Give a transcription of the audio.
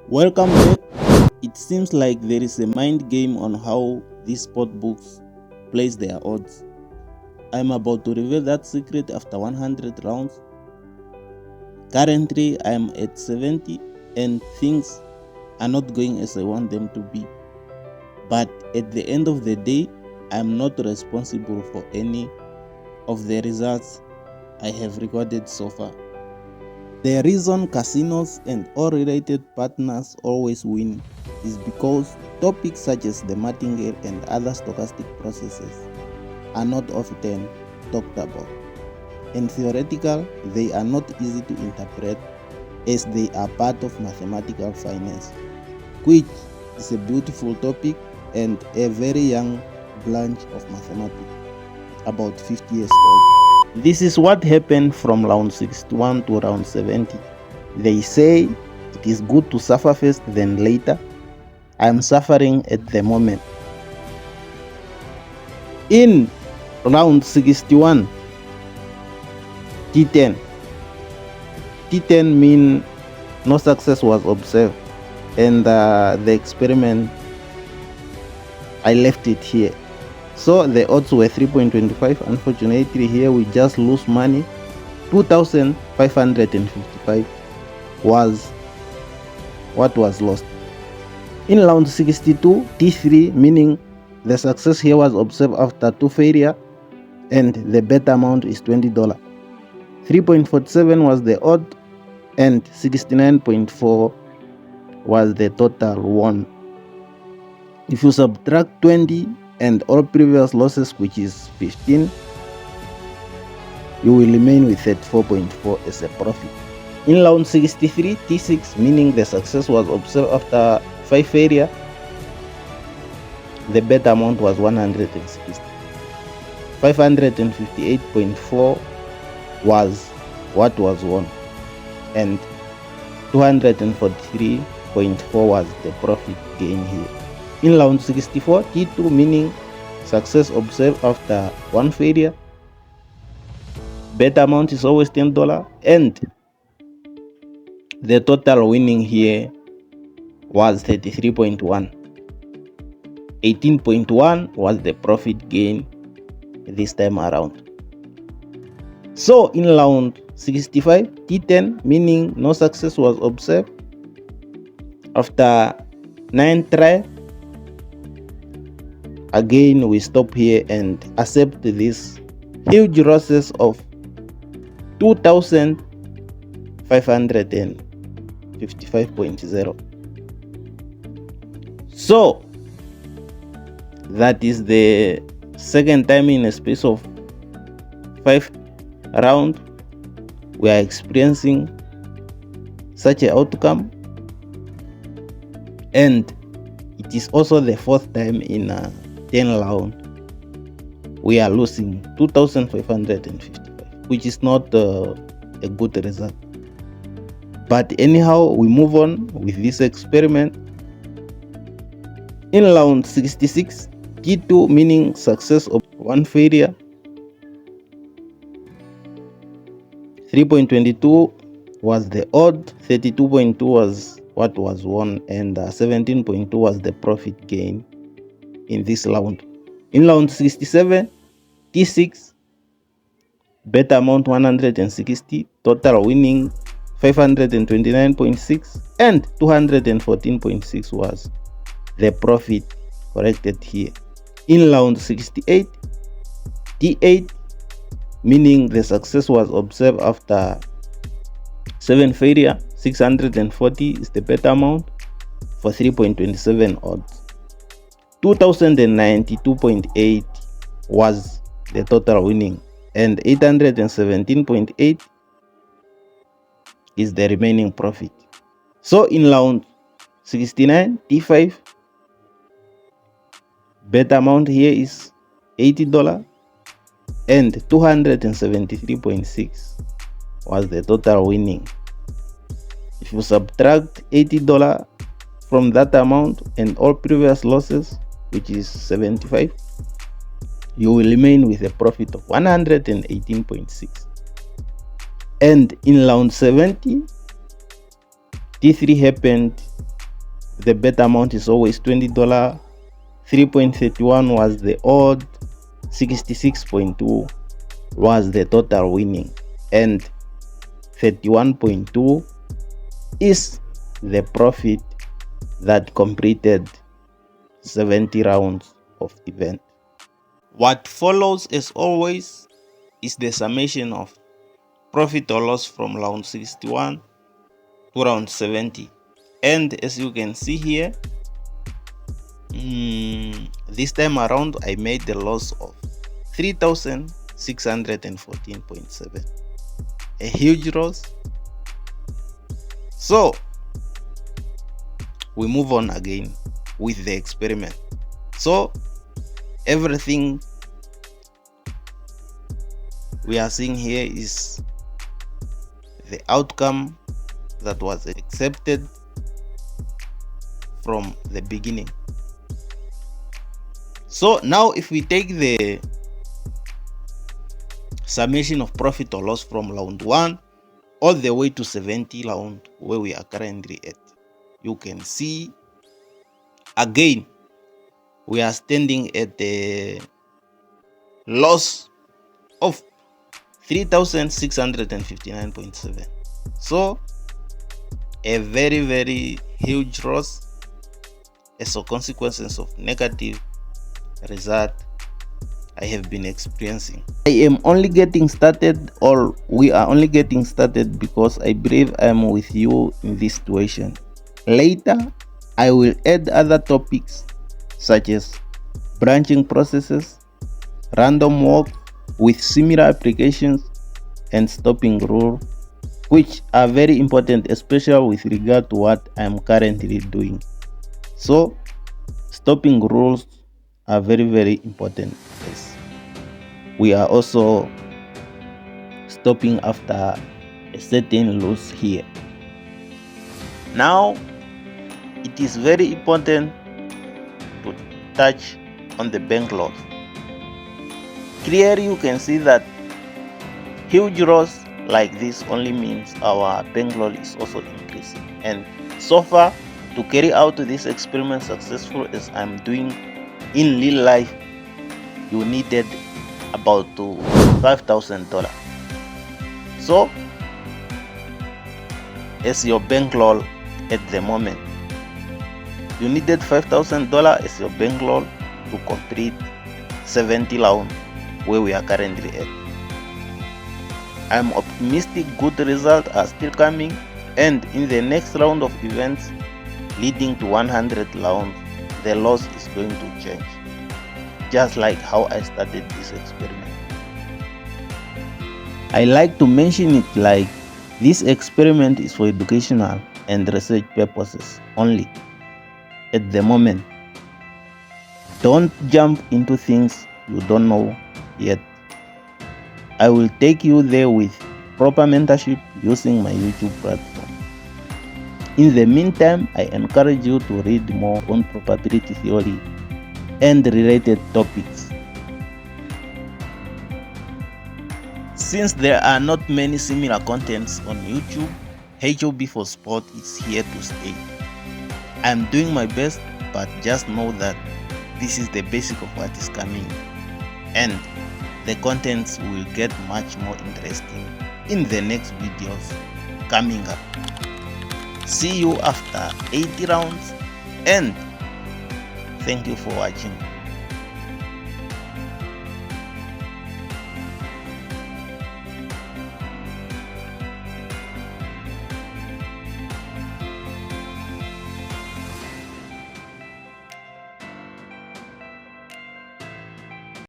Welcome back. It seems like there is a mind game on how these sport books place their odds. I'm about to reveal that secret after 100 rounds. Currently, I'm at 70 and things are not going as I want them to be. But at the end of the day, I'm not responsible for any of the results I have recorded so far. The reason casinos and all related partners always win is because topics such as the Martingale and other stochastic processes are not often talked about. And theoretical, they are not easy to interpret as they are part of mathematical finance, which is a beautiful topic and a very young branch of mathematics, about 50 years old. This is what happened from round 61 to round 70. They say it is good to suffer first, then later. I am suffering at the moment. In round 61, T10. T10 mean no success was observed, and the experiment, I left it here. So the odds were 3.25. Unfortunately, here we just lose money. 2,555 was what was lost. In round 62, T3, meaning the success here was observed after 2 failure, and the bet amount is $20. 3.47 was the odd, and 69.4 was the total won. If you subtract 20 and all previous losses, which is 15, you will remain with 34.4 as a profit. In round 63, T6, meaning the success was observed after 5 failure, the bet amount was 160. 558.4 was what was won, and 243.4 was the profit gain here. In round 64, T2, meaning success observed after 1 failure, bet amount is always $10, and the total winning here was 33.1. 18.1 was the profit gain this time around. So in round 65, T10, meaning no success was observed after 9 tries. Again, we stop here and accept this huge losses of 2,555.0. So that is the second time in a space of 5 rounds we are experiencing such an outcome, and it is also the 4th time in a 10 round we are losing 2,555, which is not a good result. But anyhow, we move on with this experiment. In round 66, T2, meaning success of 1 failure, 3.22 was the odd, 32.2 was what was won, and 17.2 was the profit gain in this round. In round 67, T6, bet amount 160, total winning 529.6, and 214.6 was the profit corrected here. In round 68, T8, meaning the success was observed after 7 failure, 640 is the bet amount for 3.27 odds. 2092.8 was the total winning, and 817.8 is the remaining profit. So in round 69, T5, bet amount here is $80, and 273.6 was the total winning. If you subtract $80 from that amount and all previous losses, which is 75, you will remain with a profit of 118.6. And in round 70, T3 happened the bet amount is always $20. 3.31 was the odd, 66.2 was the total winning, and 31.2 is the profit that completed 70 rounds of event. What follows, as always, is the summation of profit or loss from round 61 to round 70. And as you can see here, this time around I made the loss of 3,614.7, a huge loss. So we move on again with the experiment. So everything we are seeing here is the outcome that was accepted from the beginning. So now if we take the summation of profit or loss from round 1 all the way to 70 round where we are currently at, you can see again we are standing at the loss of 3,659.7. So a very huge loss as a consequence of negative result I have been experiencing. I am only getting started, or we are only getting started, because I believe I am with you in this situation. Later I will add other topics such as branching processes, random walk with similar applications, and stopping rule, which are very important, especially with regard to what I am currently doing. So stopping rules are very important. Yes. We are also stopping after a certain loss here. Now it is very important to touch on the bank loss. Clearly you can see that huge loss like this only means our bank loss is also increasing, and so far to carry out this experiment successful as I'm doing in real life, you needed about $5,000. So as your bank loss at the moment, you needed $5,000 as your bank loss to complete 70 rounds where we are currently at. I'm optimistic good results are still coming, and in the next round of events leading to 100 rounds, the loss is going to change, just like how I started this experiment. I like to mention it like this experiment is for educational and research purposes only at the moment. Don't jump into things you don't know yet. I will take you there with proper mentorship using my YouTube platform. In the meantime, I encourage you to read more on probability theory and related topics. Since there are not many similar contents on YouTube, HOB for Sport is here to stay. I am doing my best, but just know that this is the basic of what is coming, and the contents will get much more interesting in the next videos coming up. See you after 80 rounds, and thank you for watching.